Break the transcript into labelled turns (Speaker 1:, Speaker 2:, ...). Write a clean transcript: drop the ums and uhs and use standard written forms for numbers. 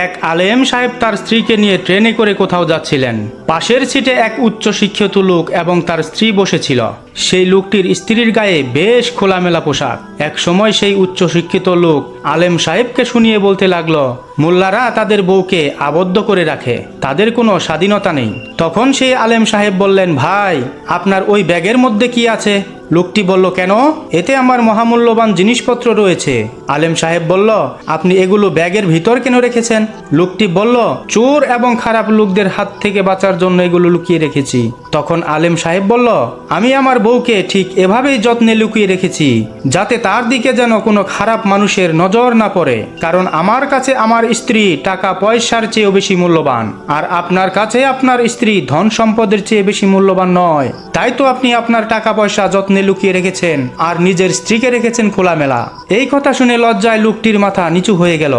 Speaker 1: এক আলেম সাহেব তার স্ত্রীকে নিয়ে ট্রেনে করে কোথাও যাচ্ছিলেন। পাশের সিটে এক উচ্চ শিক্ষিত লোক এবং তার স্ত্রী বসেছিল। সেই লোকটির স্ত্রীর গায়ে বেশ খোলামেলা পোশাক। এক সময় সেই উচ্চ শিক্ষিত লোক আলেম সাহেবকে শুনিয়ে বলতে লাগলো, মোল্লারা তাদের বউকে আবদ্ধ করে রাখে, তাদের কোনো স্বাধীনতা নেই। তখন সেই আলেম সাহেব বললেন, ভাই আপনার ওই ব্যাগের মধ্যে কি আছে? লোকটি বলল, কেন? এতে আমার মহামূল্যবান জিনিসপত্র রয়েছে। আলেম সাহেব বলল, আপনি এগুলো ব্যাগের ভিতর কেন রেখেছেন? লোকটি বলল, চোর এবং খারাপ লোকদের হাত থেকে বাঁচার জন্য এগুলো লুকিয়ে রেখেছি। তখন আলেম সাহেব বলল, আমি আমার বউকে ঠিক এভাবেই যত্নে লুকিয়ে রেখেছি, যাতে তার দিকে যেন কোনো খারাপ মানুষের নজর না পড়ে। কারণ আমার কাছে আমার স্ত্রী টাকা পয়সার চেয়েও বেশি মূল্যবান, আর আপনার কাছে আপনার স্ত্রী ধন সম্পদের চেয়ে বেশি মূল্যবান নয়। তাই তো আপনি আপনার টাকা পয়সা যত্নে লুকিয়ে রেখেছেন আর নিজের স্ত্রীকে রেখেছেন খোলামেলা। এই কথা শুনে লজ্জায় লোকটির মাথা নিচু হয়ে গেল।